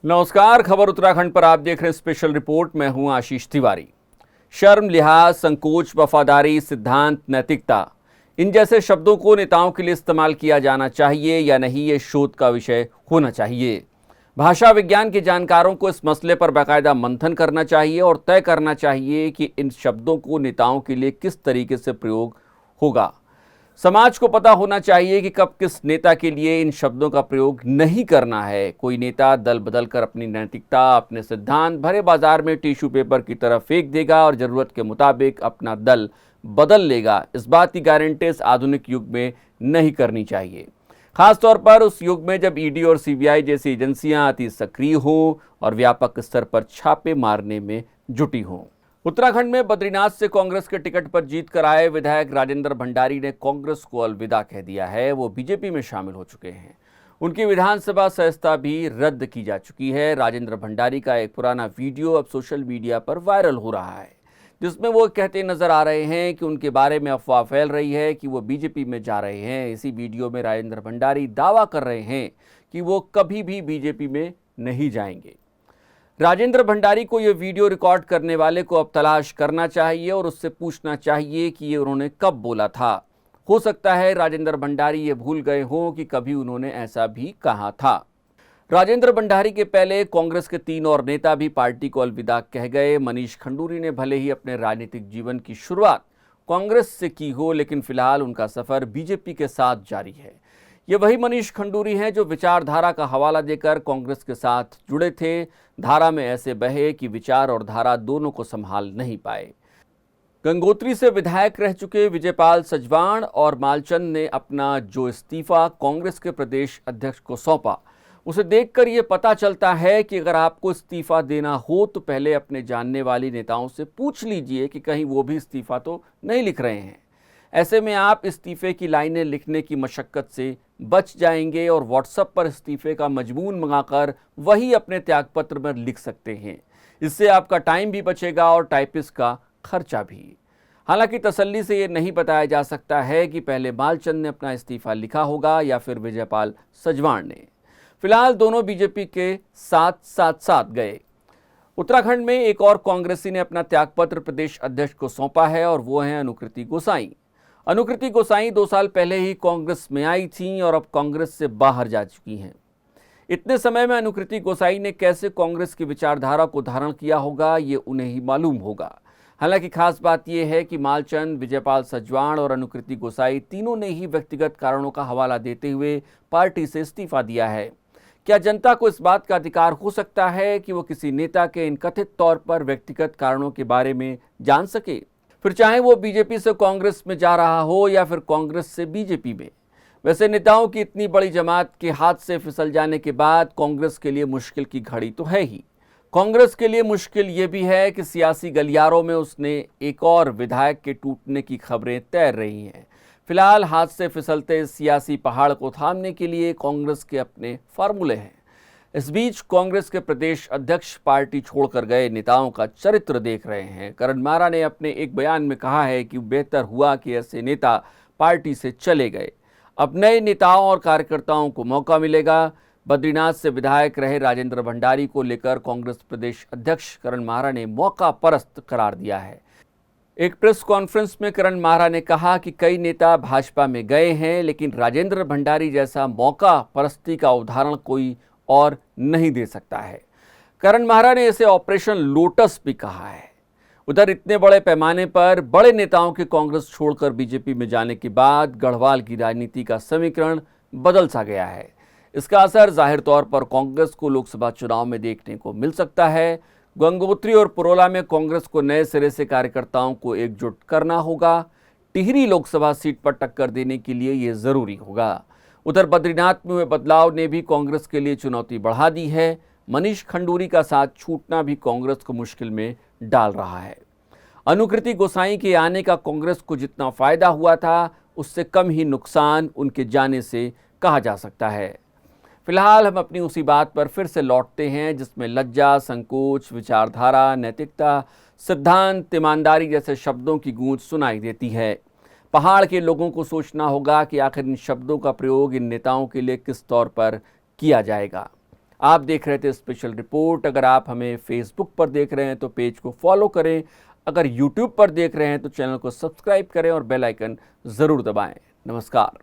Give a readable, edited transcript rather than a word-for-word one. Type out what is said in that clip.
नमस्कार, खबर उत्तराखंड पर आप देख रहे हैं स्पेशल रिपोर्ट। मैं हूं आशीष तिवारी। शर्म, लिहाज, संकोच, वफादारी, सिद्धांत, नैतिकता, इन जैसे शब्दों को नेताओं के लिए इस्तेमाल किया जाना चाहिए या नहीं, ये शोध का विषय होना चाहिए। भाषा विज्ञान के जानकारों को इस मसले पर बाकायदा मंथन करना चाहिए और तय करना चाहिए कि इन शब्दों को नेताओं के लिए किस तरीके से प्रयोग होगा। समाज को पता होना चाहिए कि कब किस नेता के लिए इन शब्दों का प्रयोग नहीं करना है। कोई नेता दल बदल कर अपनी नैतिकता, अपने सिद्धांत भरे बाजार में टिश्यू पेपर की तरह फेंक देगा और जरूरत के मुताबिक अपना दल बदल लेगा। इस बात की गारंटी इस आधुनिक युग में नहीं करनी चाहिए, खासतौर पर उस युग में जब ईडी और सीबीआई जैसी एजेंसियां अति सक्रिय हों और व्यापक स्तर पर छापे मारने में जुटी हों। उत्तराखंड में बद्रीनाथ से कांग्रेस के टिकट पर जीत कर आए विधायक राजेंद्र भंडारी ने कांग्रेस को अलविदा कह दिया है। वो बीजेपी में शामिल हो चुके हैं। उनकी विधानसभा सदस्यता भी रद्द की जा चुकी है। राजेंद्र भंडारी का एक पुराना वीडियो अब सोशल मीडिया पर वायरल हो रहा है, जिसमें वो कहते नजर आ रहे हैं कि उनके बारे में अफवाह फैल रही है कि वो बीजेपी में जा रहे हैं। इसी वीडियो में राजेंद्र भंडारी दावा कर रहे हैं कि वो कभी भी बीजेपी में नहीं जाएंगे। राजेंद्र भंडारी को यह वीडियो रिकॉर्ड करने वाले को अब तलाश करना चाहिए और उससे पूछना चाहिए कि ये उन्होंने कब बोला था। हो सकता है राजेंद्र भंडारी ये भूल गए हों कि कभी उन्होंने ऐसा भी कहा था। राजेंद्र भंडारी के पहले कांग्रेस के 3 और नेता भी पार्टी को अलविदा कह गए। मनीष खंडूरी ने भले ही अपने राजनीतिक जीवन की शुरुआत कांग्रेस से की हो, लेकिन फिलहाल उनका सफर बीजेपी के साथ जारी है। ये वही मनीष खंडूरी हैं जो विचारधारा का हवाला देकर कांग्रेस के साथ जुड़े थे। धारा में ऐसे बहे कि विचार और धारा दोनों को संभाल नहीं पाए। गंगोत्री से विधायक रह चुके विजयपाल सजवाण और मालचंद ने अपना जो इस्तीफा कांग्रेस के प्रदेश अध्यक्ष को सौंपा, उसे देखकर ये पता चलता है कि अगर आपको इस्तीफा देना हो तो पहले अपने जानने वाली नेताओं से पूछ लीजिए कि कहीं वो भी इस्तीफा तो नहीं लिख रहे हैं। ऐसे में आप इस्तीफे की लाइनें लिखने की मशक्कत से बच जाएंगे और व्हाट्सएप पर इस्तीफे का मजमून मंगाकर वही अपने त्यागपत्र में लिख सकते हैं। इससे आपका टाइम भी बचेगा और टाइपिस्ट का खर्चा भी। हालांकि तसल्ली से ये नहीं बताया जा सकता है कि पहले मालचंद ने अपना इस्तीफा लिखा होगा या फिर विजयपाल सजवाण ने। फिलहाल दोनों बीजेपी के साथ गए। उत्तराखंड में एक और कांग्रेसी ने अपना त्यागपत्र प्रदेश अध्यक्ष को सौंपा है और वो हैं अनुकृति गोसाई। अनुकृति गोसाई 2 साल पहले ही कांग्रेस में आई थीं और अब कांग्रेस से बाहर जा चुकी हैं। इतने समय में अनुकृति गोसाई ने कैसे कांग्रेस की विचारधारा को धारण किया होगा, ये उन्हें ही मालूम होगा। हालांकि खास बात यह है कि मालचंद, विजयपाल सजवाण और अनुकृति गोसाई तीनों ने ही व्यक्तिगत कारणों का हवाला देते हुए पार्टी से इस्तीफा दिया है। क्या जनता को इस बात का अधिकार हो सकता है कि वो किसी नेता के इन कथित तौर पर व्यक्तिगत कारणों के बारे में जान सके, फिर चाहे वो बीजेपी से कांग्रेस में जा रहा हो या फिर कांग्रेस से बीजेपी में? वैसे नेताओं की इतनी बड़ी जमात के हाथ से फिसल जाने के बाद कांग्रेस के लिए मुश्किल की घड़ी तो है ही। कांग्रेस के लिए मुश्किल ये भी है कि सियासी गलियारों में उसने एक और विधायक के टूटने की खबरें तैर रही हैं। फिलहाल हाथ से फिसलते सियासी पहाड़ को थामने के लिए कांग्रेस के अपने फार्मूले हैं। इस बीच कांग्रेस के प्रदेश अध्यक्ष पार्टी छोड़कर गए नेताओं का चरित्र देख रहे हैं। करण मारा ने अपने एक बयान में कहा है कि बेहतर हुआ कि ऐसे नेता पार्टी से चले गए। अब नए नेताओं और कार्यकर्ताओं को मौका मिलेगा। बद्रीनाथ से विधायक रहे राजेंद्र भंडारी को लेकर कांग्रेस प्रदेश अध्यक्ष करण मारा ने मौका परस्त करार दिया है। एक प्रेस कॉन्फ्रेंस में करण मारा ने कहा कि कई नेता भाजपा में गए हैं, लेकिन राजेंद्र भंडारी जैसा मौका परस्ती का उदाहरण कोई और नहीं दे सकता है। करण मारा ने इसे ऑपरेशन लोटस भी कहा है। उधर इतने बड़े पैमाने पर बड़े नेताओं के कांग्रेस छोड़कर बीजेपी में जाने के बाद गढ़वाल की राजनीति का समीकरण बदल सा गया है। इसका असर जाहिर तौर पर कांग्रेस को लोकसभा चुनाव में देखने को मिल सकता है। गंगोत्री और पुरोला में कांग्रेस को नए सिरे से कार्यकर्ताओं को एकजुट करना होगा। टिहरी लोकसभा सीट पर टक्कर देने के लिए ये जरूरी होगा। उधर बद्रीनाथ में हुए बदलाव ने भी कांग्रेस के लिए चुनौती बढ़ा दी है। मनीष खंडूरी का साथ छूटना भी कांग्रेस को मुश्किल में डाल रहा है। अनुकृति गोसाई के आने का कांग्रेस को जितना फायदा हुआ था, उससे कम ही नुकसान उनके जाने से कहा जा सकता है। फिलहाल हम अपनी उसी बात पर फिर से लौटते हैं जिसमें लज्जा, संकोच, विचारधारा, नैतिकता, सिद्धांत, ईमानदारी जैसे शब्दों की गूंज सुनाई देती है। पहाड़ के लोगों को सोचना होगा कि आखिर इन शब्दों का प्रयोग इन नेताओं के लिए किस तौर पर किया जाएगा। आप देख रहे थे स्पेशल रिपोर्ट। अगर आप हमें फेसबुक पर देख रहे हैं तो पेज को फॉलो करें, अगर यूट्यूब पर देख रहे हैं तो चैनल को सब्सक्राइब करें और बेल आइकन ज़रूर दबाएं। नमस्कार।